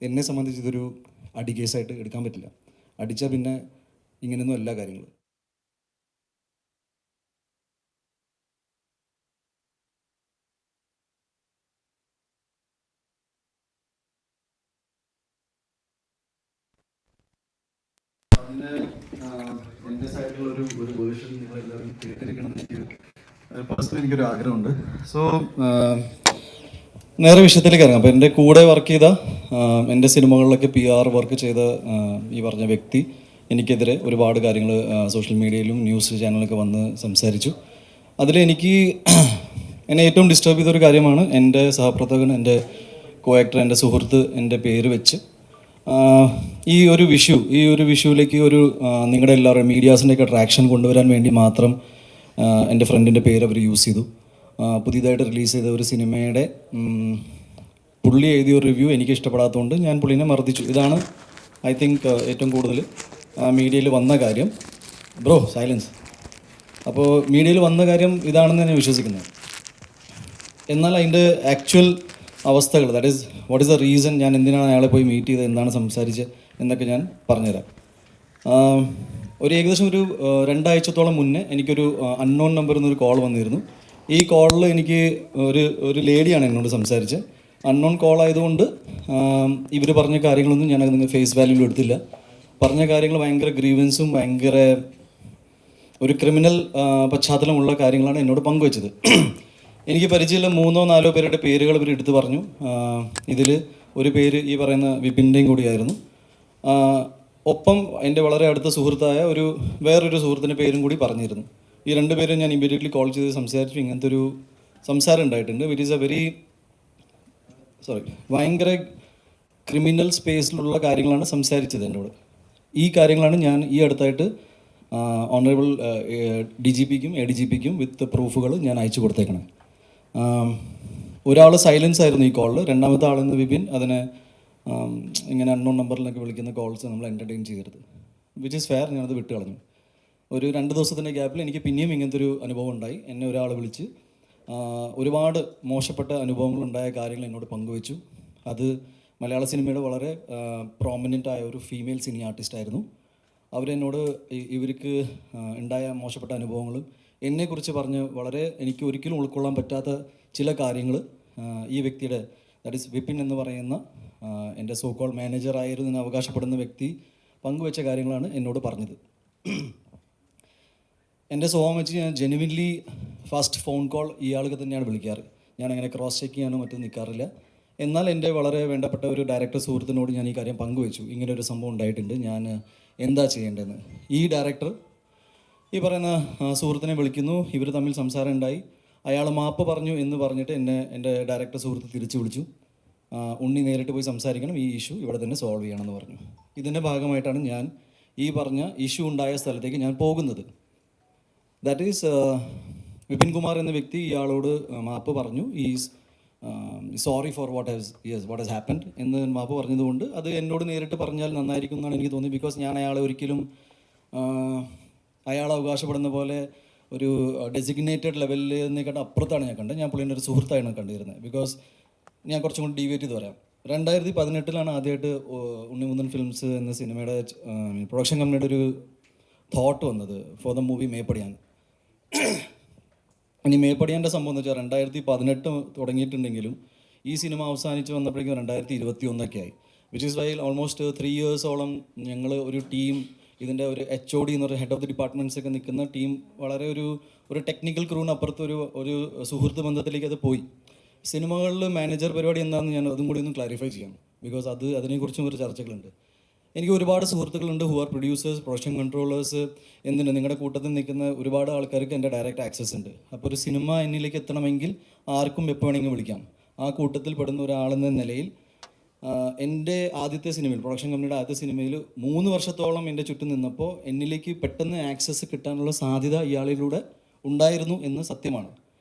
എന്നെ സംബന്ധിച്ച് ഇതൊരു അടി കേസായിട്ട് എടുക്കാൻ പറ്റില്ല. അടിച്ചാൽ പിന്നെ ഇങ്ങനെയൊന്നും എല്ലാ കാര്യങ്ങളും. അതിന് എൻ്റെ സൈഡിലുള്ള ഒരു വേർഷൻ നിങ്ങളെല്ലാവരും കേട്ടിരിക്കണം എന്ന് പേഴ്സണലി എനിക്കൊരു ആഗ്രഹമുണ്ട്. സോ നേരെ വിഷയത്തിലേക്ക് ഇറങ്ങാം. അപ്പോൾ എൻ്റെ കൂടെ വർക്ക് ചെയ്ത എൻ്റെ സിനിമകളിലൊക്കെ PR വർക്ക് ചെയ്ത ഈ പറഞ്ഞ വ്യക്തി എനിക്കെതിരെ ഒരുപാട് കാര്യങ്ങൾ സോഷ്യൽ മീഡിയയിലും ന്യൂസ് ചാനലൊക്കെ വന്ന് സംസാരിച്ചു. അതിലെനിക്ക് എന്നെ ഏറ്റവും ഡിസ്റ്റർബ് ചെയ്തൊരു കാര്യമാണ് എൻ്റെ സഹപ്രവർത്തകൻ, എൻ്റെ കോ ആക്ടർ, എൻ്റെ സുഹൃത്ത് എൻ്റെ പേര് വെച്ച് ഈ ഒരു വിഷുവിലേക്ക് ഒരു നിങ്ങളുടെ എല്ലാവരും മീഡിയാസിൻ്റെയൊക്കെ ട്രാക്ഷൻ കൊണ്ടുവരാൻ വേണ്ടി മാത്രം എൻ്റെ ഫ്രണ്ടിൻ്റെ പേര് അവർ യൂസ് ചെയ്തു. പുതിയതായിട്ട് റിലീസ് ചെയ്ത ഒരു സിനിമയുടെ പുള്ളി എഴുതിയ ഒരു റിവ്യൂ എനിക്ക് ഇഷ്ടപ്പെടാത്തതുകൊണ്ട് ഞാൻ പുള്ളിനെ മർദ്ദിച്ചു. ഇതാണ് ഐ തിങ്ക് ഏറ്റവും കൂടുതൽ മീഡിയയിൽ വന്ന കാര്യം. Bro silence. അപ്പോൾ മീഡിയയിൽ വന്ന കാര്യം ഇതാണെന്ന് ഞാൻ വിശ്വസിക്കുന്നത്. എന്നാൽ അതിൻ്റെ ആക്ച്വൽ അവസ്ഥകൾ, that is what is the reason, ഞാൻ എന്തിനാണ് അയാളെ പോയി മീറ്റ് ചെയ്തത്, എന്താണ് സംസാരിച്ചത് എന്നൊക്കെ ഞാൻ പറഞ്ഞുതരാം. ഏകദേശം ഒരു 2 ആഴ്ചത്തോളം മുന്നേ എനിക്കൊരു അൺനോൺ നമ്പറിൽ നിന്നൊരു കോൾ വന്നിരുന്നു. ഈ കോളിൽ എനിക്ക് ഒരു ലേഡിയാണ് എന്നോട് സംസാരിച്ചത്. അൺനോൺ കോൾ ആയതുകൊണ്ട് ഇവർ പറഞ്ഞ കാര്യങ്ങളൊന്നും ഞാൻ നിങ്ങൾ ഫേസ് വാല്യൂവിൽ എടുത്തില്ല. പറഞ്ഞ കാര്യങ്ങൾ ഭയങ്കര ഗ്രീവൻസും ഭയങ്കര ഒരു ക്രിമിനൽ പശ്ചാത്തലമുള്ള കാര്യങ്ങളാണ് എന്നോട് പങ്കുവച്ചത്. എനിക്ക് പരിചയമുള്ള 3-4 പേരുടെ പേരുകൾ ഇവർ എടുത്തു പറഞ്ഞു. ഇതിൽ ഒരു പേര് ഈ പറയുന്ന വിപിൻ്റെയും കൂടിയായിരുന്നു. ഒപ്പം എൻ്റെ വളരെ അടുത്ത സുഹൃത്തായ വേറൊരു സുഹൃത്തിൻ്റെ പേരും കൂടി പറഞ്ഞിരുന്നു. ഈ 2 പേരും ഞാൻ ഇമ്മീഡിയറ്റ്ലി കോൾ ചെയ്ത് സംസാരിച്ചു. ഇങ്ങനത്തെ ഒരു സംസാരം ഉണ്ടായിട്ടുണ്ട്. വിറ്റ് ഈസ് ഭയങ്കര ക്രിമിനൽ സ്പേസിലുള്ള കാര്യങ്ങളാണ് സംസാരിച്ചത് എന്നോട്. ഈ കാര്യങ്ങളാണ് ഞാൻ ഈ അടുത്തായിട്ട് ഓണറബിൾ DGPക്കും ADGPക്കും വിത്ത് പ്രൂഫുകൾ ഞാൻ അയച്ചു കൊടുത്തേക്കണം. ഒരാൾ സൈലൻസ് ആയിരുന്നു ഈ കോളിൽ, രണ്ടാമത്തെ ആളെന്ന് വിപിൻ അതിനെ ഇങ്ങനെ അൺനോൺ നമ്പറിലൊക്കെ വിളിക്കുന്ന കോൾസ് നമ്മൾ എൻ്റർടൈൻ ചെയ്യരുത്, വിച്ച് ഈസ് ഫെയർ. ഞാനത് വിട്ട് കളഞ്ഞു. ഒരു 2 ദിവസത്തിൻ്റെ ഗ്യാപ്പിൽ എനിക്ക് പിന്നെയും ഇങ്ങനത്തെ ഒരു അനുഭവം ഉണ്ടായി. എന്നെ ഒരാൾ വിളിച്ച് ഒരുപാട് മോശപ്പെട്ട അനുഭവങ്ങളുണ്ടായ കാര്യങ്ങൾ എന്നോട് പങ്കുവച്ചു. അത് മലയാള സിനിമയുടെ വളരെ പ്രോമിനൻ്റ് ആയ ഒരു ഫീമെയിൽ സിനി ആർട്ടിസ്റ്റായിരുന്നു. അവരെന്നോട് ഇവർക്ക് ഉണ്ടായ മോശപ്പെട്ട അനുഭവങ്ങളും എന്നെക്കുറിച്ച് പറഞ്ഞ് വളരെ എനിക്ക് ഒരിക്കലും ഉൾക്കൊള്ളാൻ പറ്റാത്ത ചില കാര്യങ്ങൾ ഈ വ്യക്തിയുടെ, ദാറ്റ് ഈസ് വിപിൻ എന്ന് പറയുന്ന എൻ്റെ സോ കോൾ മാനേജറായിരുന്നു എന്ന് അവകാശപ്പെടുന്ന വ്യക്തി പങ്കുവെച്ച കാര്യങ്ങളാണ് എന്നോട് പറഞ്ഞത്. എൻ്റെ സ്വഭാവം വെച്ച് ഞാൻ ജെനുവിൻലി ഫസ്റ്റ് ഫോൺ കോൾ ഇയാൾക്ക് തന്നെയാണ് വിളിക്കാറ്. ഞാനങ്ങനെ ക്രോസ് ചെക്ക് ചെയ്യാനോ മറ്റും നിൽക്കാറില്ല. എന്നാൽ എൻ്റെ വളരെ വേണ്ടപ്പെട്ട ഒരു ഡയറക്ടർ സുഹൃത്തിനോട് ഞാൻ ഈ കാര്യം പങ്കുവെച്ചു. ഇങ്ങനെ ഒരു സംഭവം ഉണ്ടായിട്ടുണ്ട്, ഞാൻ എന്താ ചെയ്യേണ്ടതെന്ന്. ഈ ഡയറക്ടർ ഈ പറയുന്ന സുഹൃത്തിനെ വിളിക്കുന്നു. ഇവർ തമ്മിൽ സംസാരം ഉണ്ടായി. അയാൾ മാപ്പ് പറഞ്ഞു എന്ന് പറഞ്ഞിട്ട് എൻ്റെ ഡയറക്ടർ സുഹൃത്ത് തിരിച്ചു വിളിച്ചു. ഉണ്ണി നേരിട്ട് പോയി സംസാരിക്കണം, ഈ ഇഷ്യൂ ഇവിടെ തന്നെ സോൾവ് ചെയ്യണമെന്ന് പറഞ്ഞു. ഇതിൻ്റെ ഭാഗമായിട്ടാണ് ഞാൻ ഈ പറഞ്ഞ ഇഷ്യൂ ഉണ്ടായ സ്ഥലത്തേക്ക് ഞാൻ പോകുന്നത്. ദാറ്റ് ഈസ് വിപിൻ കുമാർ എന്ന വ്യക്തി ഇയാളോട് മാപ്പ് പറഞ്ഞു. Is sorry for what has happened എന്ന് മാപ്പ് പറഞ്ഞതുകൊണ്ട് അത് എന്നോട് നേരിട്ട് പറഞ്ഞാൽ നന്നായിരിക്കും എന്നാണ് എനിക്ക് തോന്നി. ബിക്കോസ് ഞാൻ അയാളെ ഒരിക്കലും അയാൾ അവകാശപ്പെടുന്ന പോലെ ഒരു ഡെസിഗ്നേറ്റഡ് ലെവലിൽ നിന്നേക്കാട്ട് അപ്പുറത്താണ് ഞാൻ കണ്ടത്. ഞാൻ പുള്ളിൻ്റെ ഒരു സുഹൃത്തായാണ് കണ്ടിരുന്നത്. ബിക്കോസ് ഞാൻ കുറച്ചും കൂടി ഡീവിയേറ്റ് ചെയ്ത് പറയാം. 2018 ആദ്യമായിട്ട് ഉണ്ണിമുന്തൻ ഫിലിംസ് എന്ന സിനിമയുടെ പ്രൊഡക്ഷൻ കമ്പനിയുടെ ഒരു തോട്ട് വന്നത് ഫോർ ദ മൂവി മേപ്പടിയാൻ. ഇനി മേപ്പടിയാൻ്റെ സംഭവം എന്ന് വെച്ചാൽ 2018 തുടങ്ങിയിട്ടുണ്ടെങ്കിലും ഈ സിനിമ അവസാനിച്ച് വന്നപ്പോഴേക്കും 2021 ആയി. വിച്ച് ഈസ് വൈ ഓൾമോസ്റ്റ് 3 ഇയേഴ്സോളം ഞങ്ങൾ ഒരു ടീം, ഇതിൻ്റെ ഒരു HOD എന്ന് പറയുന്ന ഹെഡ് ഓഫ് ദി ഡിപ്പാർട്ട്മെൻറ്റ്സ് ഒക്കെ നിൽക്കുന്ന ടീം വളരെ ഒരു ടെക്നിക്കൽ ക്രൂവിനപ്പുറത്ത് ഒരു സുഹൃത്ത് ബന്ധത്തിലേക്ക് അത് പോയി. സിനിമകളിൽ മാനേജർ പരിപാടി എന്താണെന്ന് ഞാൻ അതും കൂടി ഒന്ന് ക്ലാരിഫൈ ചെയ്യാം. ബിക്കോസ് അതിനെക്കുറിച്ചും ഒരു ചർച്ചകളുണ്ട്. എനിക്ക് ഒരുപാട് സുഹൃത്തുക്കളുണ്ട് who are producers, production controllers, നിങ്ങളുടെ കൂട്ടത്തിൽ നിൽക്കുന്ന ഒരുപാട് ആൾക്കാർക്ക് എൻ്റെ ഡയറക്റ്റ് ആക്സസ് ഉണ്ട്. അപ്പോൾ ഒരു സിനിമ എന്നിലേക്ക് എത്തണമെങ്കിൽ ആർക്കും എപ്പോൾ വേണമെങ്കിലും വിളിക്കാം. ആ കൂട്ടത്തിൽ പെടുന്ന ഒരാളെന്ന നിലയിൽ എൻ്റെ ആദ്യത്തെ സിനിമയിൽ, പ്രൊഡക്ഷൻ കമ്പനിയുടെ ആദ്യത്തെ സിനിമയിൽ 3 വർഷത്തോളം എൻ്റെ ചുറ്റും നിന്നപ്പോൾ എന്നിലേക്ക് പെട്ടെന്ന് ആക്സസ് കിട്ടാനുള്ള സാധ്യത ഇയാളിലൂടെ ഉണ്ടായിരുന്നു എന്ന് സത്യമാണ്.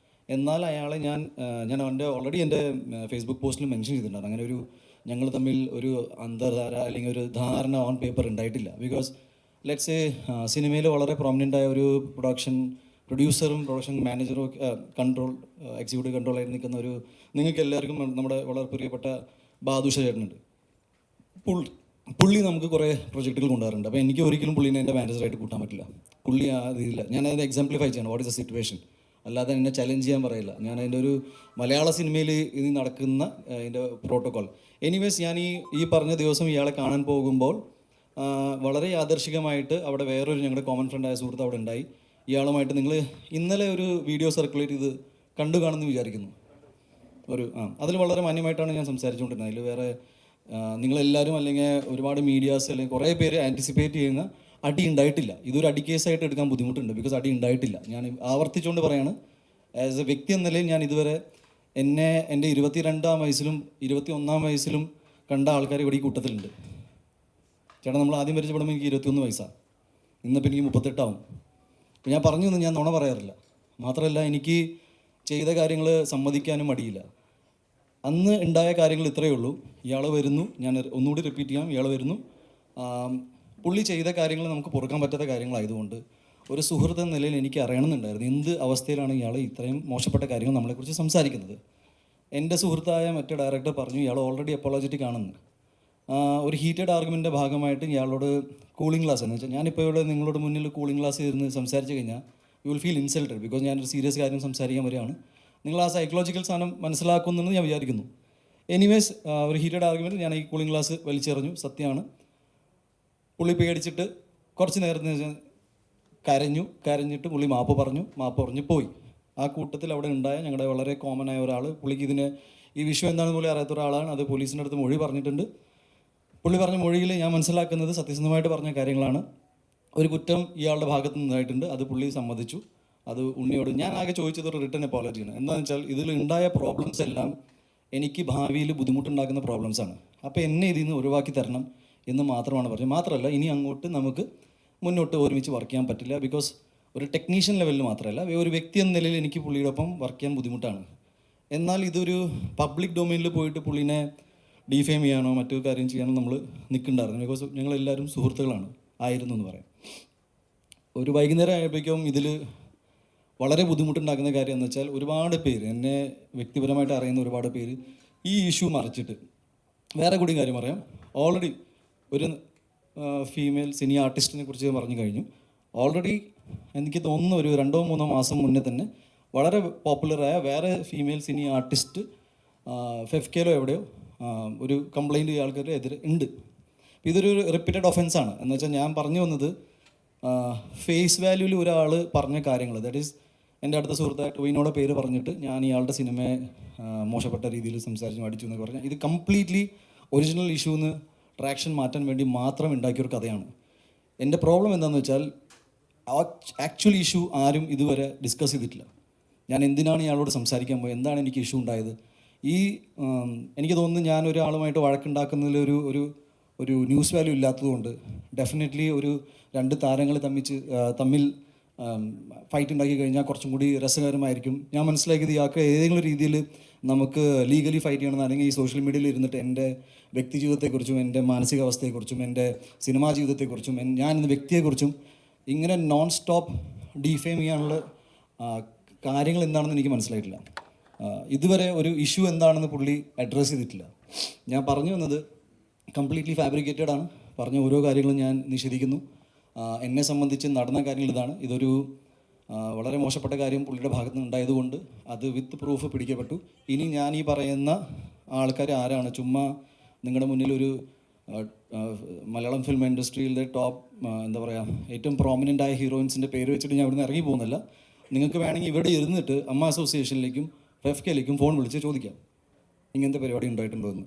എന്നാൽ അയാളെ ഞാൻ ഓൾറെഡി എൻ്റെ ഫേസ്ബുക്ക് പോസ്റ്റിൽ മെൻഷൻ ചെയ്തിട്ടുണ്ട്. അങ്ങനെ ഞങ്ങൾ തമ്മിൽ ഒരു അന്തർധാര അല്ലെങ്കിൽ ഒരു ധാരണ ഓൺ പേപ്പർ ഉണ്ടായിട്ടില്ല. ബിക്കോസ് ലെറ്റ്സ് സിനിമയിൽ വളരെ പ്രോമിനൻ്റ് ആയ ഒരു പ്രൊഡ്യൂസറും പ്രൊഡക്ഷൻ മാനേജറും എക്സിക്യൂട്ടീവ് കൺട്രോളായിട്ട് നിൽക്കുന്ന നിങ്ങൾക്ക് എല്ലാവർക്കും നമ്മുടെ വളരെ പ്രിയപ്പെട്ട ബാദുഷ ചേട്ടനുണ്ട്. പുള്ളി നമുക്ക് കുറേ പ്രൊജക്റ്റുകൾ കൊണ്ടുവരാറുണ്ട്. അപ്പോൾ എനിക്ക് ഒരിക്കലും പുള്ളിനെ എൻ്റെ മാനേജറായിട്ട് കൂട്ടാൻ പറ്റില്ല. പുള്ളി ആ ഇതില്ല. ഞാൻ അതിനെ എക്സാംപ്ലിഫൈ ചെയ്യണം, വാട്ട് ഇസ് ദ സിറ്റുവേഷൻ. അല്ലാതെ എന്നെ ചലഞ്ച് ചെയ്യാൻ പറയില്ല. ഞാൻ അതിൻ്റെ ഒരു മലയാള സിനിമയിൽ ഇത് നടക്കുന്ന അതിൻ്റെ പ്രോട്ടോക്കോൾ. എനിവേസ് ഞാൻ ഈ പറഞ്ഞ ദിവസം ഇയാളെ കാണാൻ പോകുമ്പോൾ വളരെ യാദർശികമായിട്ട് അവിടെ വേറൊരു ഞങ്ങളുടെ കോമൺ ഫ്രണ്ടായ സുഹൃത്ത് അവിടെ ഉണ്ടായി. ഇയാളുമായിട്ട് നിങ്ങൾ ഇന്നലെ ഒരു വീഡിയോ സർക്കുലേറ്റ് ചെയ്ത് കണ്ടു കാണുമെന്ന് വിചാരിക്കുന്നു. അതിൽ വളരെ മാന്യമായിട്ടാണ് ഞാൻ സംസാരിച്ചുകൊണ്ടിരുന്നത്. അതിൽ വേറെ നിങ്ങളെല്ലാവരും അല്ലെങ്കിൽ ഒരുപാട് മീഡിയാസ് അല്ലെങ്കിൽ കുറേ പേര് ആൻറ്റിസിപ്പേറ്റ് ചെയ്യുന്ന അടി ഉണ്ടായിട്ടില്ല. ഇതൊരു അടി കേസായിട്ട് എടുക്കാൻ ബുദ്ധിമുട്ടുണ്ട്, ബിക്കോസ് അടി ഉണ്ടായിട്ടില്ല. ഞാൻ ആവർത്തിച്ചുകൊണ്ട് പറയാണ്, ആസ് എ വ്യക്തി എന്ന നിലയിൽ ഞാൻ ഇതുവരെ എന്നെ എൻ്റെ 22-ാം വയസ്സിലും 21-ാം വയസ്സിലും കണ്ട ആൾക്കാർ ഇവിടെ ഈ കൂട്ടത്തിലുണ്ട്. ചേട്ടാ, നമ്മൾ ആദ്യം പരിചയപ്പെടുമ്പോൾ എനിക്ക് 21 വയസ്സാണ്, ഇന്നിപ്പോൾ എനിക്ക് 38 അപ്പോൾ ഞാൻ പറഞ്ഞു ഞാൻ നുണ പറയാറില്ല. മാത്രമല്ല, എനിക്ക് ചെയ്ത കാര്യങ്ങൾ സമ്മതിക്കാനും മടിയില്ല. അന്ന് ഉണ്ടായ കാര്യങ്ങൾ ഇത്രയേ ഉള്ളൂ. ഇയാൾ വരുന്നു, ഞാൻ ഒന്നുകൂടി റിപ്പീറ്റ് ചെയ്യാം, ഇയാൾ വരുന്നു. പുള്ളി ചെയ്ത കാര്യങ്ങൾ നമുക്ക് പൊറുക്കാൻ പറ്റാത്ത കാര്യങ്ങളായതുകൊണ്ട് ഒരു സുഹൃത്ത് എന്ന നിലയിൽ എനിക്ക് അറിയണമെന്നുണ്ടായിരുന്നു എന്ത് അവസ്ഥയിലാണ് ഇയാൾ ഇത്രയും മോശപ്പെട്ട കാര്യങ്ങൾ നമ്മളെക്കുറിച്ച് സംസാരിക്കുന്നത്. എൻ്റെ സുഹൃത്തായ മറ്റേ ഡയറക്ടർ പറഞ്ഞു ഇയാൾ ഓൾറെഡി അപ്പോളജറ്റിക് ആണെന്ന്. ഒരു ഹീറ്റഡ് ആർഗ്യുമെൻ്റിൻ്റെ ഭാഗമായിട്ട് ഇയാളോട് കൂളിംഗ് ഗ്ലാസ് എന്ന് വെച്ചാൽ ഞാനിപ്പോൾ ഇവിടെ നിങ്ങളോട് മുന്നിൽ കൂളിംഗ് ഗ്ലാസ് ഇരുന്ന് സംസാരിച്ച് കഴിഞ്ഞാൽ you will feel insulted, because ഞാനൊരു സീരിയസ് കാര്യം സംസാരിക്കാൻ വരികയാണ്. നിങ്ങൾ ആ സൈക്കോളജിക്കൽ സാധനം മനസ്സിലാക്കുന്നെന്ന് ഞാൻ വിചാരിക്കുന്നു. എനിവേസ്, ഒരു ഹീറ്റഡ് ആർഗ്യുമെൻറ്റ് ഞാൻ ഈ കൂളിംഗ് ഗ്ലാസ് വലിച്ചെറിഞ്ഞു, സത്യമാണ്. പുള്ളി പേടിച്ചിട്ട് കുറച്ച് നേരത്തിന് കരഞ്ഞിട്ട് പുള്ളി മാപ്പ് പറഞ്ഞ് പോയി. ആ കൂട്ടത്തിൽ അവിടെ ഉണ്ടായ ഞങ്ങളുടെ വളരെ കോമൺ ആയ ഒരാൾ, പുള്ളിക്ക് ഈ വിഷയം എന്താണെന്ന് പോലും അറിയാത്ത ഒരാളാണ്. അത് പോലീസിൻ്റെ അടുത്ത് മൊഴി പറഞ്ഞിട്ടുണ്ട്. പുള്ളി പറഞ്ഞ മൊഴിയിൽ ഞാൻ മനസ്സിലാക്കുന്നത് സത്യസന്ധമായിട്ട് പറഞ്ഞ കാര്യങ്ങളാണ്. ഒരു കുറ്റം ഇയാളുടെ ഭാഗത്തു നിന്നായിട്ടുണ്ട്, അത് പുള്ളി സമ്മതിച്ചു. അത് ഉണ്ണിയോട് ഞാൻ ആകെ ചോദിച്ചത് ഒരു റിട്ടേൺ അപ്പോളജിയാണ്. എന്താണെന്ന് വെച്ചാൽ ഇതിൽ ഉണ്ടായ പ്രോബ്ലംസ് എല്ലാം എനിക്ക് ഭാവിയിൽ ബുദ്ധിമുട്ടുണ്ടാക്കുന്ന പ്രോബ്ലംസാണ്. അപ്പോൾ എന്നെ ഇതിൽ നിന്ന് ഒഴിവാക്കി തരണം എന്ന് മാത്രമാണ് പറഞ്ഞത്. മാത്രമല്ല, ഇനി അങ്ങോട്ട് നമുക്ക് മുന്നോട്ട് ഒരുമിച്ച് വർക്ക് ചെയ്യാൻ പറ്റില്ല, ബിക്കോസ് ഒരു ടെക്നീഷ്യൻ ലെവലിൽ മാത്രമല്ല ഒരു വ്യക്തി എന്ന നിലയിൽ എനിക്ക് പുള്ളിയോടൊപ്പം വർക്ക് ചെയ്യാൻ ബുദ്ധിമുട്ടാണ്. എന്നാൽ ഇതൊരു പബ്ലിക് ഡൊമൈനിൽ പോയിട്ട് പുള്ളിനെ ഡിഫെയിം ചെയ്യാനോ മറ്റു കാര്യം ചെയ്യാനോ നമ്മൾ നിൽക്കുന്നുണ്ടായിരുന്നു, ബിക്കോസ് ഞങ്ങളെല്ലാവരും സുഹൃത്തുക്കളാണ് ആയിരുന്നു എന്ന് പറയാം. ഒരു വൈകുന്നേരം ആയപ്പോഴേക്കും ഇതിൽ വളരെ ബുദ്ധിമുട്ടുണ്ടാക്കുന്ന കാര്യം എന്ന് വെച്ചാൽ ഒരുപാട് പേര്, എന്നെ വ്യക്തിപരമായിട്ട് അറിയുന്ന ഒരുപാട് പേര് ഈ ഇഷ്യൂ മറിച്ചിട്ട് വേറെ കൂടി കാര്യം പറയാം. ഓൾറെഡി ഒരു ഫീമെയിൽ സിനി ആർട്ടിസ്റ്റിനെ കുറിച്ച് പറഞ്ഞു കഴിഞ്ഞു. ഓൾറെഡി എനിക്ക് തോന്നുന്നു ഒരു 2-3 മാസം മുന്നേ തന്നെ വളരെ പോപ്പുലറായ വേറെ ഫീമെയിൽ സിനി ആർട്ടിസ്റ്റ് ഫെഫ്കേലോ എവിടെയോ ഒരു കംപ്ലൈൻറ്റ് ആൾക്കാരുടെ എതിരെ ഉണ്ട്. ഇതൊരു റിപ്പീറ്റഡ് ഒഫൻസാണ്. എന്ന് വെച്ചാൽ ഞാൻ പറഞ്ഞു വന്നത് ഫേസ് വാല്യൂവിൽ ഒരാൾ പറഞ്ഞ കാര്യങ്ങൾ, ദാറ്റ് ഈസ് എൻ്റെ അടുത്ത സുഹൃത്തായ ടോവിനോടെ പേര് പറഞ്ഞിട്ട് ഞാൻ ഇയാളുടെ സിനിമയെ മോശപ്പെട്ട രീതിയിൽ സംസാരിച്ചു അടിച്ചു എന്നൊക്കെ പറഞ്ഞാൽ ഇത് കംപ്ലീറ്റ്ലി ഒറിജിനൽ ഇഷ്യൂന്ന് ട്രാക്ഷൻ മാറ്റാൻ വേണ്ടി മാത്രം ഉണ്ടാക്കിയൊരു കഥയാണ്. എൻ്റെ പ്രോബ്ലം എന്താണെന്ന് വെച്ചാൽ ആക്ച്വൽ ഇഷ്യൂ ആരും ഇതുവരെ ഡിസ്കസ് ചെയ്തിട്ടില്ല. ഞാൻ എന്തിനാണ് ഇയാളോട് സംസാരിക്കാൻ പോയത്, എന്താണ് എനിക്ക് ഇഷ്യൂ ഉണ്ടായത്. എനിക്ക് തോന്നുന്നു ഞാൻ ഒരാളുമായിട്ട് വഴക്കുണ്ടാക്കുന്നതിൽ ഒരു ന്യൂസ് വാല്യൂ ഇല്ലാത്തതുകൊണ്ട് ഡെഫിനറ്റ്ലി ഒരു 2 താരങ്ങൾ തമ്മിൽ ഫൈറ്റ് ഉണ്ടാക്കി കഴിഞ്ഞാൽ കുറച്ചും കൂടി രസകരമായിരിക്കും. ഞാൻ മനസ്സിലാക്കിയത് ഇയാൾക്ക് ഏതെങ്കിലും രീതിയിൽ നമുക്ക് ലീഗലി ഫൈറ്റ് ചെയ്യണമെന്ന്, അല്ലെങ്കിൽ ഈ സോഷ്യൽ മീഡിയയിൽ ഇരുന്നിട്ട് എൻ്റെ വ്യക്തി ജീവിതത്തെക്കുറിച്ചും എൻ്റെ മാനസികാവസ്ഥയെക്കുറിച്ചും എൻ്റെ സിനിമാ ജീവിതത്തെക്കുറിച്ചും ഞാൻ എന്ന വ്യക്തിയെക്കുറിച്ചും ഇങ്ങനെ നോൺ സ്റ്റോപ്പ് ഡിഫെയിം ചെയ്യാനുള്ള കാര്യങ്ങൾ എന്താണെന്ന് എനിക്ക് മനസ്സിലായിട്ടില്ല. ഇതുവരെ ഒരു ഇഷ്യൂ എന്താണെന്ന് പുള്ളി അഡ്രസ്സ് ചെയ്തിട്ടില്ല. ഞാൻ പറഞ്ഞു വന്നത് കംപ്ലീറ്റ്ലി ഫാബ്രിക്കേറ്റഡ് ആണ്. പറഞ്ഞ ഓരോ കാര്യങ്ങളും ഞാൻ നിഷേധിക്കുന്നു. എന്നെ സംബന്ധിച്ച് നടന്ന കാര്യങ്ങൾ ഇതാണ്. ഇതൊരു വളരെ മോശപ്പെട്ട കാര്യം പുള്ളിയുടെ ഭാഗത്ത് നിന്ന് ഉണ്ടായതുകൊണ്ട് അത് വിത്ത് പ്രൂഫ് പിടിക്കപ്പെട്ടു. ഇനി ഞാൻ ഈ പറയുന്ന ആൾക്കാർ ആരാണ്, ചുമ്മാ നിങ്ങളുടെ മുന്നിൽ ഒരു മലയാളം ഫിലിം ഇൻഡസ്ട്രിയിലെ ടോപ്പ് എന്താ പറയുക ഏറ്റവും പ്രോമിനൻ്റ് ആയ ഹീറോയിൻസിൻ്റെ പേര് വെച്ചിട്ട് ഞാൻ ഇവിടുന്ന് ഇറങ്ങി പോകുന്നില്ല. നിങ്ങൾക്ക് വേണമെങ്കിൽ ഇവിടെ ഇരുന്നിട്ട് അമ്മ അസോസിയേഷനിലേക്കും ഫെഫ്കയിലേക്കും ഫോൺ വിളിച്ച് ചോദിക്കാം ഇങ്ങനത്തെ പരിപാടി ഉണ്ടായിട്ടുണ്ടോ എന്ന്.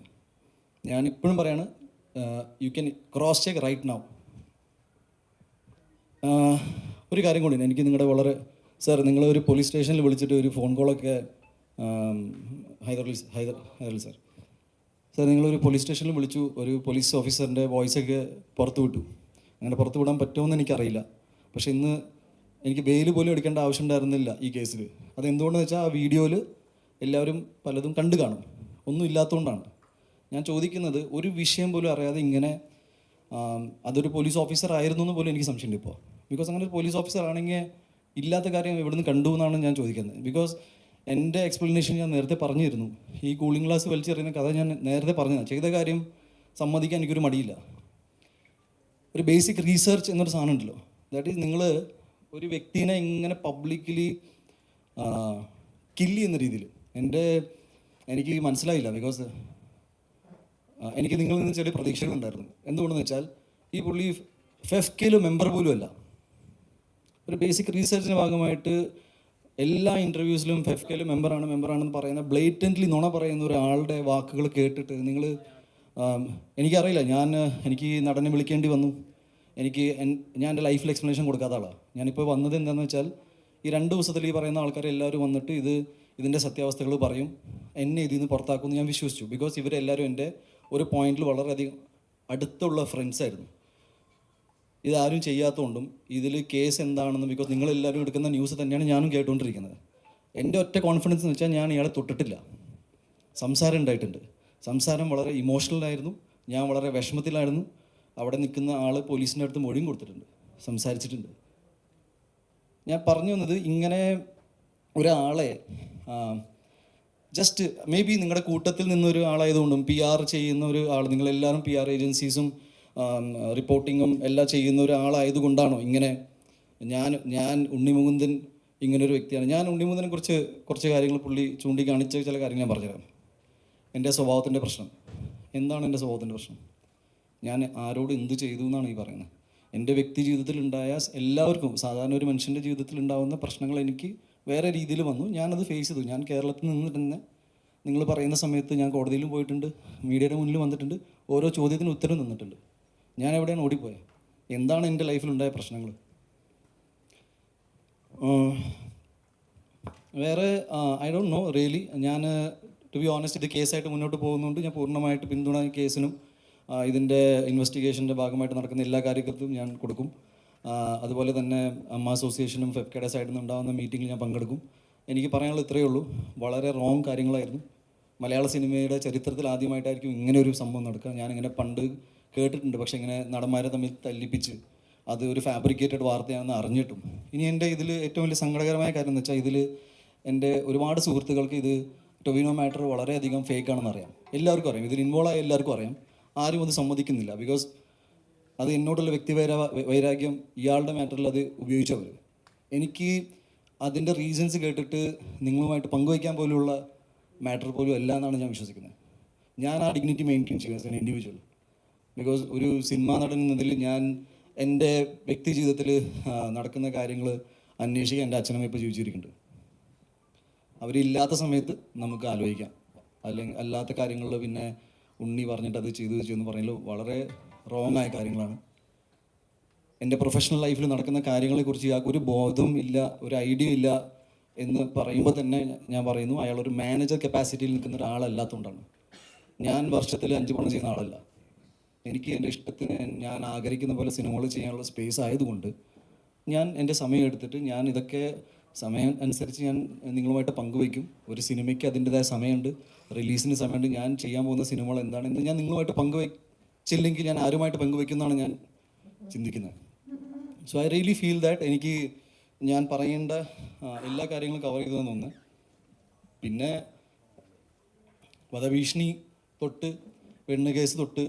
ഞാനിപ്പോഴും പറയാണ്, you can cross check right now. ഒരു കാര്യം കൂടി എനിക്ക് നിങ്ങളുടെ വളരെ സാർ, നിങ്ങളൊരു പോലീസ് സ്റ്റേഷനിൽ വിളിച്ചിട്ട് ഒരു ഫോൺ കോളൊക്കെ ഹൈദരലി സാർ നിങ്ങളൊരു പോലീസ് സ്റ്റേഷനിൽ വിളിച്ചു, ഒരു പോലീസ് ഓഫീസറിൻ്റെ വോയിസൊക്കെ പുറത്തു വിട്ടു. അങ്ങനെ പുറത്തു വിടാൻ പറ്റുമെന്ന് എനിക്കറിയില്ല. പക്ഷേ ഇന്ന് എനിക്ക് ബെയിൽ പോലും എടുക്കേണ്ട ആവശ്യം ഉണ്ടായിരുന്നില്ല ഈ കേസിൽ. അതെന്തുകൊണ്ടെന്ന് വെച്ചാൽ ആ വീഡിയോയിൽ എല്ലാവരും പലതും കണ്ടു കാണും, ഒന്നും ഇല്ലാത്തതുകൊണ്ടാണ്. ഞാൻ ചോദിക്കുന്നത്, ഒരു വിഷയം പോലും അറിയാതെ ഇങ്ങനെ അതൊരു പോലീസ് ഓഫീസർ ആയിരുന്നു എന്ന് പോലും എനിക്ക് സംശയമുണ്ട് ഇപ്പോൾ. ബിക്കോസ് അങ്ങനെ ഒരു പോലീസ് ഓഫീസർ ആണെങ്കിൽ ഇല്ലാത്ത കാര്യം എവിടുന്ന് കണ്ടു എന്നാണ് ഞാൻ ചോദിക്കുന്നത്. ബിക്കോസ് എൻ്റെ എക്സ്പ്ലനേഷൻ ഞാൻ നേരത്തെ പറഞ്ഞിരുന്നു. ഈ കൂളിംഗ് ഗ്ലാസ് വലിച്ചെറിയുന്ന കഥ ഞാൻ നേരത്തെ പറഞ്ഞതാണ്. ചെയ്ത കാര്യം സമ്മതിക്കാൻ എനിക്കൊരു മടിയില്ല. ഒരു ബേസിക് റീസർച്ച് എന്നൊരു സാധനം ഉണ്ടല്ലോ, ദാറ്റ് ഈസ് നിങ്ങൾ ഒരു വ്യക്തിനെ ഇങ്ങനെ പബ്ലിക്കലി കില്ല് ചെയ്യുന്ന രീതിയിൽ എനിക്ക് മനസ്സിലായില്ല. ബിക്കോസ് എനിക്ക് നിങ്ങളിൽ നിന്ന് ചെറിയ പ്രതീക്ഷകളുണ്ടായിരുന്നു. എന്തുകൊണ്ടെന്ന് വെച്ചാൽ ഈ പുള്ളി ഫെഫ്കയിലും മെമ്പർ പോലും അല്ല. ഒരു ബേസിക് റീസർച്ചിൻ്റെ ഭാഗമായിട്ട് എല്ലാ ഇൻ്റർവ്യൂസിലും ഫെഫ്കയിലും മെമ്പറാണെന്ന് പറയുന്ന ബ്ലേറ്റൻ്റ്ലി നുണ പറയുന്ന ഒരാളുടെ വാക്കുകൾ കേട്ടിട്ട് നിങ്ങൾ, എനിക്കറിയില്ല, എനിക്ക് ഈ നടനെ വിളിക്കേണ്ടി വന്നു. ഞാൻ എൻ്റെ ലൈഫിൽ എക്സ്പ്ലനേഷൻ കൊടുക്കാത്ത ആളാണ്. ഞാനിപ്പോൾ വന്നത് എന്താണെന്ന് വെച്ചാൽ ഈ 2 ദിവസത്തിൽ ഈ പറയുന്ന ആൾക്കാർ എല്ലാവരും വന്നിട്ട് ഇതിൻ്റെ സത്യാവസ്ഥകൾ പറയും, എന്നെ ഇതിൽ നിന്ന് പുറത്താക്കുമെന്ന് ഞാൻ വിശ്വസിച്ചു. ബിക്കോസ് ഇവരെല്ലാവരും എൻ്റെ ഒരു പോയിന്റിൽ വളരെയധികം അടുത്തുള്ള ഫ്രണ്ട്സായിരുന്നു. ഇതാരും ചെയ്യാത്തതുകൊണ്ടും ഇതിൽ കേസ് എന്താണെന്ന്, ബിക്കോസ് നിങ്ങളെല്ലാവരും എടുക്കുന്ന ന്യൂസ് തന്നെയാണ് ഞാനും കേട്ടുകൊണ്ടിരിക്കുന്നത്. എൻ്റെ ഒറ്റ കോൺഫിഡൻസ് എന്ന് വെച്ചാൽ ഞാൻ ഇയാളെ തൊട്ടിട്ടില്ല. സംസാരം ഉണ്ടായിട്ടുണ്ട്, സംസാരം വളരെ ഇമോഷണലായിരുന്നു, ഞാൻ വളരെ വിഷമത്തിലായിരുന്നു. അവിടെ നിൽക്കുന്ന ആൾ പോലീസിൻ്റെ അടുത്ത് മൊഴിയും കൊടുത്തിട്ടുണ്ട്, സംസാരിച്ചിട്ടുണ്ട്. ഞാൻ പറഞ്ഞു വന്നത്, ഇങ്ങനെ ഒരാളെ ജസ്റ്റ് മേ ബി നിങ്ങളുടെ കൂട്ടത്തിൽ നിന്നൊരു ആളായതുകൊണ്ടും PR ചെയ്യുന്ന ഒരു ആൾ, നിങ്ങളെല്ലാവരും PR ഏജൻസീസും റിപ്പോർട്ടിങ്ങും എല്ലാം ചെയ്യുന്ന ഒരാളായതുകൊണ്ടാണോ ഇങ്ങനെ ഞാൻ ഉണ്ണിമുകുന്ദൻ ഇങ്ങനൊരു വ്യക്തിയാണ്. ഞാൻ ഉണ്ണിമുകുന്ദനെ കുറിച്ച് കുറച്ച് കാര്യങ്ങൾ പുള്ളി ചൂണ്ടിക്കാണിച്ച ചില കാര്യങ്ങൾ ഞാൻ പറഞ്ഞുതരാം. എൻ്റെ സ്വഭാവത്തിൻ്റെ പ്രശ്നം എന്താണ്? എൻ്റെ സ്വഭാവത്തിൻ്റെ പ്രശ്നം, ഞാൻ ആരോട് എന്ത് ചെയ്തു എന്നാണ് ഈ പറയുന്നത്. എൻ്റെ വ്യക്തി ജീവിതത്തിലുണ്ടായ എല്ലാവർക്കും, സാധാരണ ഒരു മനുഷ്യൻ്റെ ജീവിതത്തിൽ ഉണ്ടാകുന്ന പ്രശ്നങ്ങൾ എനിക്ക് വേറെ രീതിയിൽ വന്നു. ഞാനത് ഫേസ് ചെയ്തു. ഞാൻ കേരളത്തിൽ നിന്ന് തന്നെ നിങ്ങൾ പറയുന്ന സമയത്ത് ഞാൻ കോടതിയിലും പോയിട്ടുണ്ട്, മീഡിയയുടെ മുന്നിൽ വന്നിട്ടുണ്ട്, ഓരോ ചോദ്യത്തിന് ഉത്തരം നിന്നിട്ടുണ്ട്. ഞാൻ എവിടെയാണ് ഓടിപ്പോയത്? എന്താണ് എൻ്റെ ലൈഫിലുണ്ടായ പ്രശ്നങ്ങൾ? വേറെ ഐ ഡോണ്ട് നോ റിയലി. ഞാൻ ടു ബി ഓണസ്റ്റ്, ഇത് കേസായിട്ട് മുന്നോട്ട് പോകുന്നതുകൊണ്ട് ഞാൻ പൂർണ്ണമായിട്ട് പിന്തുണ കേസിനും ഇതിൻ്റെ ഇൻവെസ്റ്റിഗേഷൻ്റെ ഭാഗമായിട്ട് നടക്കുന്ന എല്ലാ കാര്യങ്ങൾക്കും ഞാൻ കൊടുക്കും. അതുപോലെ തന്നെ അമ്മ അസോസിയേഷനും ഫെഫ്കയുടെ സൈഡിൽ നിന്ന് ഉണ്ടാകുന്ന മീറ്റിങ്ങിൽ ഞാൻ പങ്കെടുക്കും. എനിക്ക് പറയാനുള്ളത് ഇത്രയേ ഉള്ളൂ, വളരെ റോങ് കാര്യങ്ങളായിരുന്നു. മലയാള സിനിമയുടെ ചരിത്രത്തിൽ ആദ്യമായിട്ടായിരിക്കും ഇങ്ങനെ ഒരു സംഭവം നടക്കുക. ഞാനിങ്ങനെ പണ്ട് കേട്ടിട്ടുണ്ട്, പക്ഷേ ഇങ്ങനെ നടന്മാരെ തമ്മിൽ തല്ലിപ്പിച്ച് അത് ഒരു ഫാബ്രിക്കേറ്റഡ് വാർത്തയാണെന്ന് അറിഞ്ഞിട്ടും. ഇനി എൻ്റെ ഇതിൽ ഏറ്റവും വലിയ സങ്കടകരമായ കാര്യം എന്ന് വെച്ചാൽ, ഇതിൽ എൻ്റെ ഒരുപാട് സുഹൃത്തുക്കൾക്ക് ഇത് ടൊവിനോ മാറ്റർ വളരെയധികം ഫേക്കാണെന്ന് അറിയാം. എല്ലാവർക്കും അറിയാം, ഇതിൽ ഇൻവോൾവ് ആയ എല്ലാവർക്കും അറിയാം. ആരും അത് സമ്മതിക്കുന്നില്ല. ബിക്കോസ് അത് എന്നോടുള്ള വൈരാഗ്യം, ഇയാളുടെ മാറ്ററിൽ അത് ഉപയോഗിച്ചവർ. എനിക്ക് അതിൻ്റെ റീസൺസ് കേട്ടിട്ട് നിങ്ങളുമായിട്ട് പങ്കുവയ്ക്കാൻ പോലുള്ള മാറ്റർ പോലും അല്ല എന്നാണ് ഞാൻ വിശ്വസിക്കുന്നത്. ഞാൻ ആ ഡിഗ്നിറ്റി മെയിൻറ്റെയിൻ ചെയ്യുക ആസ് എൻ ഇൻഡിവിജ്വൽ. ബിക്കോസ് ഒരു സിനിമാ നടൻ എന്നതിൽ ഞാൻ എൻ്റെ വ്യക്തി ജീവിതത്തിൽ നടക്കുന്ന കാര്യങ്ങൾ അന്വേഷിക്കാൻ എൻ്റെ അച്ഛനമ്മ ഇപ്പോൾ ജീവിച്ചിരിക്കുന്നുണ്ട്. അവരില്ലാത്ത സമയത്ത് നമുക്ക് ആലോചിക്കാം. അല്ലെങ്കിൽ അല്ലാത്ത കാര്യങ്ങളിൽ പിന്നെ ഉണ്ണി പറഞ്ഞിട്ട് അത് ചെയ്തു എന്ന് പറയുന്നത് വളരെ റോങ് ആയ കാര്യങ്ങളാണ്. എൻ്റെ പ്രൊഫഷണൽ ലൈഫിൽ നടക്കുന്ന കാര്യങ്ങളെക്കുറിച്ച് ഇയാൾക്ക് ഒരു ബോധവും ഇല്ല, ഒരു ഐഡിയ ഇല്ല എന്ന് പറയുമ്പോൾ തന്നെ ഞാൻ പറയുന്നു, അയാളൊരു മാനേജർ കപ്പാസിറ്റിയിൽ നിൽക്കുന്ന ഒരാളല്ലാത്തതുകൊണ്ടാണ്. ഞാൻ വർഷത്തിൽ 5 പണം ചെയ്യുന്ന ആളല്ല. എനിക്ക് എൻ്റെ ഇഷ്ടത്തിന് ഞാൻ ആഗ്രഹിക്കുന്ന പോലെ സിനിമകൾ ചെയ്യാനുള്ള സ്പേസ് ആയതുകൊണ്ട് ഞാൻ എൻ്റെ സമയം എടുത്തിട്ട് ഞാൻ ഇതൊക്കെ സമയം അനുസരിച്ച് ഞാൻ നിങ്ങളുമായിട്ട് പങ്കുവയ്ക്കും. ഒരു സിനിമയ്ക്ക് അതിൻ്റെതായ സമയമുണ്ട്, റിലീസിന് സമയമുണ്ട്. ഞാൻ ചെയ്യാൻ പോകുന്ന സിനിമകൾ എന്താണെന്ന് ഞാൻ നിങ്ങളുമായിട്ട് പങ്കുവയ്ച്ചില്ലെങ്കിൽ ഞാൻ ആരുമായിട്ട് പങ്കുവയ്ക്കുന്നതാണ് ഞാൻ ചിന്തിക്കുന്നത്. So I really feel that ഞാൻ പറയേണ്ട എല്ലാ കാര്യങ്ങളും കവർ ചെയ്തതെന്ന് തോന്നുന്നു. പിന്നെ വധഭീഷണി തൊട്ട് പെണ്ണ് കേസ് തൊട്ട്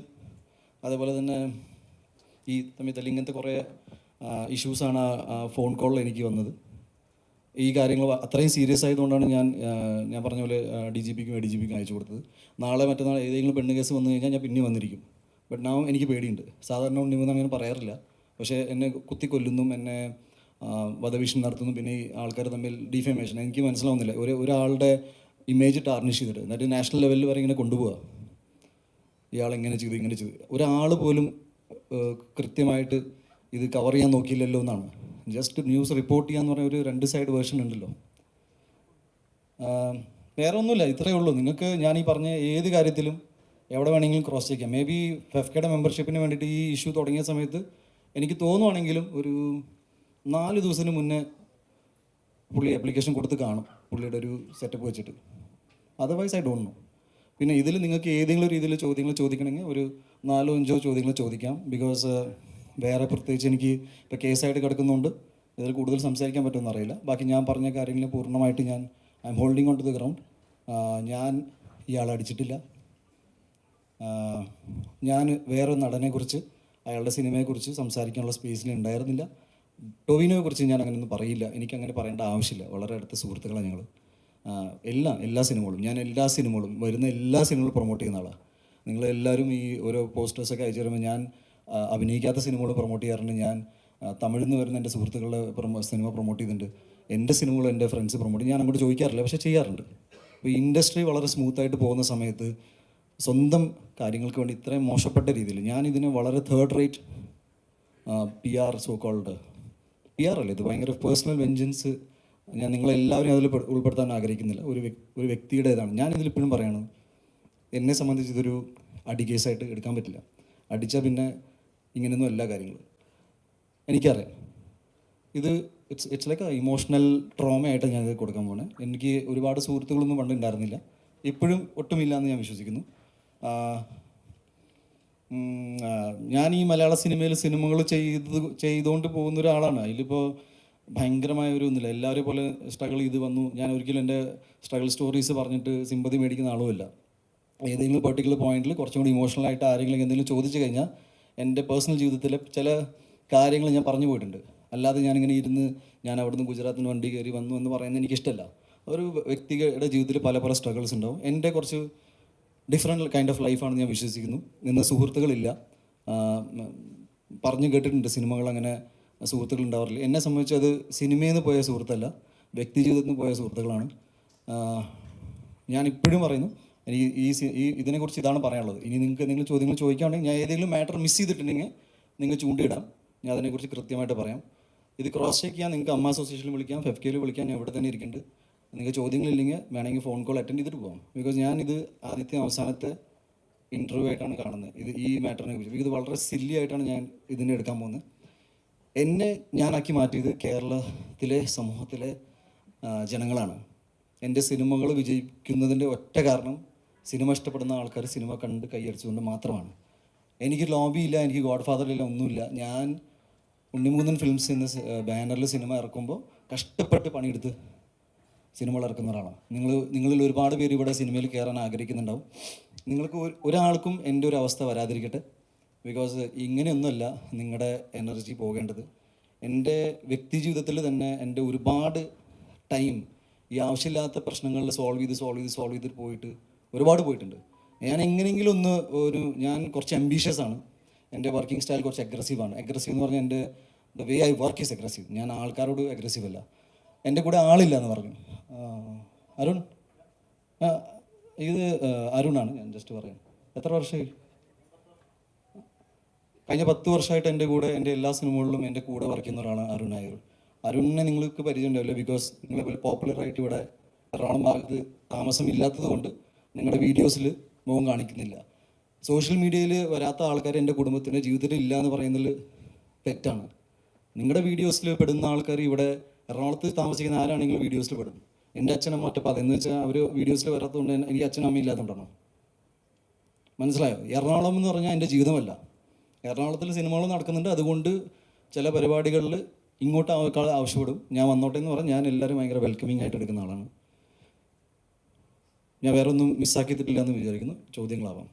അതേപോലെ തന്നെ ഈ തമ്മിൽ ഇങ്ങനത്തെ കുറേ ഇഷ്യൂസാണ് ആ ഫോൺ കോളിൽ എനിക്ക് വന്നത്. ഈ കാര്യങ്ങൾ അത്രയും സീരിയസ് ആയതുകൊണ്ടാണ് ഞാൻ പറഞ്ഞ പോലെ DGPക്കും ADGPക്കും അയച്ചു കൊടുത്തത്. നാളെ മറ്റന്നാൾ ഏതെങ്കിലും പെണ്ണ് കേസ് വന്നു കഴിഞ്ഞാൽ ഞാൻ പിന്നെ വന്നിരിക്കും. ബട്ട് നാം എനിക്ക് പേടിയുണ്ട്. സാധാരണ ഉണ്ണിമെന്ന് അങ്ങനെ പറയാറില്ല, പക്ഷേ എന്നെ കുത്തിക്കൊല്ലുന്നും എന്നെ വധഭീഷണി നടത്തുന്നു. പിന്നെ ഈ ആൾക്കാർ തമ്മിൽ ഡിഫേമേഷൻ എനിക്ക് മനസ്സിലാവുന്നില്ല. ഒരാളുടെ ഇമേജ് ടാർണിഷ് ചെയ്തിട്ട് എന്നിട്ട് നാഷണൽ ലെവലിൽ വരെ ഇങ്ങനെ കൊണ്ടുപോവുക. ഇയാൾ ഇങ്ങനെ ചെയ്തു. ഒരാൾ പോലും കൃത്യമായിട്ട് ഇത് കവർ ചെയ്യാൻ നോക്കിയില്ലല്ലോ എന്നാണ്. ജസ്റ്റ് ന്യൂസ് റിപ്പോർട്ട് ചെയ്യാന്ന് പറഞ്ഞ ഒരു 2 സൈഡ് വേർഷൻ ഉണ്ടല്ലോ. വേറെ ഒന്നുമില്ല, ഇത്രയേ ഉള്ളൂ. നിങ്ങൾക്ക് ഞാൻ ഈ പറഞ്ഞ ഏത് കാര്യത്തിലും എവിടെ വേണമെങ്കിലും ക്രോസ് ചെയ്യാം. മേ ബി ഫെഫ്കയുടെ മെമ്പർഷിപ്പിന് വേണ്ടിയിട്ട് ഈ ഇഷ്യൂ തുടങ്ങിയ സമയത്ത് എനിക്ക് തോന്നുവാണെങ്കിലും ഒരു 4 ദിവസത്തിന് മുന്നേ പുള്ളി ആപ്ലിക്കേഷൻ കൊടുത്ത് കാണും, പുള്ളിയുടെ ഒരു സെറ്റപ്പ് വെച്ചിട്ട്. Otherwise I don't know. പിന്നെ ഇതിൽ നിങ്ങൾക്ക് ഏതെങ്കിലും രീതിയിൽ ചോദ്യങ്ങൾ ചോദിക്കണമെങ്കിൽ ഒരു 4-5 ചോദ്യങ്ങൾ ചോദിക്കാം. ബിക്കോസ് വേറെ പ്രത്യേകിച്ച് എനിക്ക് ഇപ്പോൾ കേസായിട്ട് കിടക്കുന്നുണ്ട്, ഇതിൽ കൂടുതൽ സംസാരിക്കാൻ പറ്റുമെന്ന് അറിയില്ല. ബാക്കി ഞാൻ പറഞ്ഞ കാര്യങ്ങൾ പൂർണ്ണമായിട്ട് I'm holding on to the ground. ഞാൻ ഇയാളെ അടിച്ചിട്ടില്ല, ഞാൻ വേറൊരു നടനെക്കുറിച്ച് അയാളുടെ സിനിമയെക്കുറിച്ച് സംസാരിക്കാനുള്ള സ്പേസിൽ ഉണ്ടായിരുന്നില്ല. ടൊവിനോയെക്കുറിച്ച് ഞാൻ അങ്ങനെയൊന്നും പറയില്ല, എനിക്കങ്ങനെ പറയേണ്ട ആവശ്യമില്ല. വളരെ അടുത്ത സുഹൃത്തുക്കളാണ് ഞങ്ങൾ. എല്ലാ സിനിമകളും ഞാൻ വരുന്ന എല്ലാ സിനിമകളും പ്രൊമോട്ട് ചെയ്യുന്ന ആളാണ്. നിങ്ങളെല്ലാവരും ഈ ഓരോ പോസ്റ്റേഴ്സൊക്കെ അയച്ചു തരുമ്പോൾ ഞാൻ അഭിനയിക്കാത്ത സിനിമകൾ പ്രൊമോട്ട് ചെയ്യാറുണ്ട്. ഞാൻ തമിഴിൽ നിന്ന് വരുന്ന എൻ്റെ സുഹൃത്തുക്കളുടെ സിനിമ പ്രൊമോട്ട് ചെയ്തിട്ടുണ്ട്. എൻ്റെ സിനിമകൾ എൻ്റെ ഫ്രണ്ട്സ് പ്രൊമോട്ട് ഞാൻ അങ്ങോട്ട് ചോദിക്കാറില്ല, പക്ഷേ ചെയ്യാറുണ്ട്. അപ്പോൾ ഇൻഡസ്ട്രി വളരെ സ്മൂത്തായിട്ട് പോകുന്ന സമയത്ത് സ്വന്തം കാര്യങ്ങൾക്ക് വേണ്ടി ഇത്രയും മോശപ്പെട്ട രീതിയിൽ ഞാനിതിനെ വളരെ third rate PR so called PR അല്ലേ ഇത്, ഭയങ്കര പേഴ്സണൽ വെഞ്ചൻസ് ഞാൻ നിങ്ങളെല്ലാവരും അതിൽ ഉൾപ്പെടുത്താൻ ആഗ്രഹിക്കുന്നില്ല. ഒരു വ്യക്തിയുടേതാണ്. ഞാനിതിലിപ്പോഴും പറയണത്, എന്നെ സംബന്ധിച്ച് ഇതൊരു അടി കേസായിട്ട് എടുക്കാൻ പറ്റില്ല. അടിച്ചാൽ പിന്നെ ഇങ്ങനെയൊന്നും എല്ലാ കാര്യങ്ങളും എനിക്കറിയാം. ഇത് ഇറ്റ്സ് ലൈക്ക് ഇമോഷണൽ ട്രോമയായിട്ട് ഞാനിത് കൊടുക്കാൻ പോണേ. എനിക്ക് ഒരുപാട് സുഹൃത്തുക്കളൊന്നും പണ്ട് ഉണ്ടായിരുന്നില്ല, ഇപ്പോഴും ഒട്ടുമില്ല എന്ന് ഞാൻ വിശ്വസിക്കുന്നു. ഞാൻ ഈ മലയാള സിനിമകൾ ചെയ്തുകൊണ്ട് പോകുന്ന ഒരാളാണ്. അതിലിപ്പോൾ ഭയങ്കരമായ ഒരു ഒന്നുമില്ല. എല്ലാവരും പോലെ സ്ട്രഗിൾ ചെയ്ത് വന്നു. ഞാൻ ഒരിക്കലും എൻ്റെ സ്ട്രഗിൾ സ്റ്റോറീസ് പറഞ്ഞിട്ട് സിമ്പതി മേടിക്കുന്ന ആളുമല്ല. ഏതെങ്കിലും പെർട്ടിക്കുലർ പോയിന്റിൽ കുറച്ചും കൂടി ഇമോഷണലായിട്ട് ആരെങ്കിലും എന്തെങ്കിലും ചോദിച്ചു കഴിഞ്ഞാൽ എൻ്റെ പേഴ്സണൽ ജീവിതത്തിലെ ചില കാര്യങ്ങൾ ഞാൻ പറഞ്ഞു പോയിട്ടുണ്ട്. അല്ലാതെ ഞാനിങ്ങനെ ഇരുന്ന് ഞാൻ അവിടുന്ന് ഗുജറാത്തിൽ നിന്ന് വണ്ടി കയറി വന്നു എന്ന് പറയുന്നത് എനിക്കിഷ്ടമല്ല. ഒരു വ്യക്തിയുടെ ജീവിതത്തിൽ പല സ്ട്രഗിൾസ് ഉണ്ടാവും. എൻ്റെ കുറച്ച് ഡിഫറെൻറ്റ് കൈൻഡ് ഓഫ് ലൈഫാണെന്ന് ഞാൻ വിശ്വസിക്കുന്നു. ഇന്ന് സുഹൃത്തുക്കളില്ല. പറഞ്ഞു കേട്ടിട്ടുണ്ട് സിനിമകൾ അങ്ങനെ സുഹൃത്തുക്കൾ ഉണ്ടാവാറില്ല. എന്നെ സംബന്ധിച്ച് അത് സിനിമയിൽ നിന്ന് പോയ സുഹൃത്തല്ല, വ്യക്തി ജീവിതത്തിൽ നിന്ന് പോയ സുഹൃത്തുക്കളാണ്. ഞാൻ ഇപ്പോഴും പറയുന്നു, എനിക്ക് ഇതിനെക്കുറിച്ച് ഇതാണ് പറയാനുള്ളത്. ഇനി നിങ്ങൾക്ക് എന്തെങ്കിലും ചോദ്യങ്ങൾ ചോദിക്കുകയാണെങ്കിൽ, ഞാൻ ഏതെങ്കിലും മാറ്റർ മിസ് ചെയ്തിട്ടുണ്ടെങ്കിൽ നിങ്ങൾ ചൂണ്ടിയിടാം, ഞാൻ അതിനെക്കുറിച്ച് കൃത്യമായിട്ട് പറയാം. ഇത് ക്രോസ് ചെക്ക് ചെയ്യാൻ നിങ്ങൾക്ക് അമ്മ അസോസിയേഷനിൽ വിളിക്കാം, FFKയിൽ വിളിക്കാം, ഞാൻ ഇവിടെ തന്നെ ഇരിക്കുന്നുണ്ട്. നിങ്ങൾക്ക് ചോദ്യങ്ങളില്ലെങ്കിൽ വേണമെങ്കിൽ ഫോൺ കോൾ അറ്റൻഡ് ചെയ്തിട്ട് പോകാം. ബിക്കോസ് ഞാനിത് ആദ്യത്തെ അവസാനത്തെ ഇൻ്റർവ്യൂ ആയിട്ടാണ് കാണുന്നത്. ഈ മാറ്ററിനെ കുറിച്ച് ഇത് വളരെ സില്ലി ആയിട്ടാണ് ഞാൻ ഇതിനെ എടുക്കാൻ പോകുന്നത്. എന്നെ ഞാനാക്കി മാറ്റിയത് കേരളത്തിലെ സമൂഹത്തിലെ ജനങ്ങളാണ്. എൻ്റെ സിനിമകൾ വിജയിക്കുന്നതിൻ്റെ ഒറ്റ കാരണം സിനിമ ഇഷ്ടപ്പെടുന്ന ആൾക്കാർ സിനിമ കണ്ട് കൈയടിച്ചുകൊണ്ട് മാത്രമാണ്. എനിക്ക് ലോബിയില്ല, എനിക്ക് ഗോഡ് ഫാദറില്ല, ഒന്നുമില്ല. ഞാൻ ഉണ്ണിമുകുന്ദൻ ഫിലിംസ് എന്ന ബാനറിൽ സിനിമ ഇറക്കുമ്പോൾ കഷ്ടപ്പെട്ട് പണിയെടുത്ത് സിനിമകൾ ഇറക്കുന്ന ഒരാളാണ്. നിങ്ങളിൽ ഒരുപാട് പേര് ഇവിടെ സിനിമയിൽ കയറാൻ ആഗ്രഹിക്കുന്നുണ്ടാവും. നിങ്ങൾക്ക് ഒരാൾക്കും എൻ്റെ ഒരു അവസ്ഥ വരാതിരിക്കട്ടെ. ബിക്കോസ് ഇങ്ങനെയൊന്നുമല്ല നിങ്ങളുടെ എനർജി പോകേണ്ടത്. എൻ്റെ വ്യക്തി ജീവിതത്തിൽ തന്നെ എൻ്റെ ഒരുപാട് ടൈം ഈ ആവശ്യമില്ലാത്ത പ്രശ്നങ്ങളിൽ സോൾവ് ചെയ്ത് ഒരുപാട് പോയിട്ടുണ്ട്. ഞാൻ എങ്ങനെയെങ്കിലും ഞാൻ കുറച്ച് അംബീഷ്യസ് ആണ്. എൻ്റെ വർക്കിംഗ് സ്റ്റൈൽ കുറച്ച് അഗ്രസീവാണ്. അഗ്രസീവ് എന്ന് പറഞ്ഞാൽ എൻ്റെ the way I work is aggressive. ഞാൻ ആൾക്കാരോട് അഗ്രസീവ് അല്ല. എൻ്റെ കൂടെ ആളില്ല എന്ന് പറഞ്ഞു അരുൺ. ഇത് അരുണാണ്, ഞാൻ ജസ്റ്റ് പറയാം. എത്ര വർഷമായി? കഴിഞ്ഞ 10 വർഷമായിട്ട് എൻ്റെ കൂടെ എൻ്റെ എല്ലാ സിനിമകളിലും എൻ്റെ കൂടെ വർക്ക് ചെയ്യുന്ന ഒരാളാണ് അരുൺ നായർ. അരുണിനെ നിങ്ങൾക്ക് പരിചയം ഉണ്ടാവില്ല, ബിക്കോസ് നിങ്ങളെ പോപ്പുലറായിട്ട് ഇവിടെ എറണാകുളം ഭാഗത്ത് താമസം ഇല്ലാത്തത് കൊണ്ട് നിങ്ങളുടെ വീഡിയോസിൽ മുഖം കാണിക്കുന്നില്ല. സോഷ്യൽ മീഡിയയിൽ വരാത്ത ആൾക്കാർ എൻ്റെ കുടുംബത്തിൻ്റെ ജീവിതത്തിൽ ഇല്ല എന്ന് പറയുന്നതിൽ തെറ്റാണ്. നിങ്ങളുടെ വീഡിയോസിൽ പെടുന്ന ആൾക്കാർ ഇവിടെ എറണാകുളത്ത് താമസിക്കുന്ന ആരാണെങ്കിലും വീഡിയോസിൽ പെടും. എൻ്റെ അച്ഛനമ്മ ഒറ്റപ്പാത എന്ന് വെച്ചാൽ അവർ വീഡിയോസിൽ വരാത്തതുകൊണ്ട് എനിക്ക് അച്ഛനും അമ്മ ഇല്ലാത്തതുകൊണ്ടാണോ? മനസ്സിലായോ? എറണാകുളം എന്ന് പറഞ്ഞാൽ എൻ്റെ ജീവിതമല്ല. എറണാകുളത്തിൽ സിനിമകൾ നടക്കുന്നുണ്ട്, അതുകൊണ്ട് ചില പരിപാടികളിൽ ഇങ്ങോട്ട് ആവശ്യപ്പെടും. ഞാൻ വന്നോട്ടെ എന്ന് പറഞ്ഞാൽ ഞാൻ എല്ലാവരും ഭയങ്കര വെൽക്കമിങ് ആയിട്ട് എടുക്കുന്ന ആളാണ്. ഞാൻ വേറെ ഒന്നും മിസ്സാക്കിയിട്ടില്ല എന്ന് വിചാരിക്കുന്നു. ചോദ്യങ്ങളാവാം.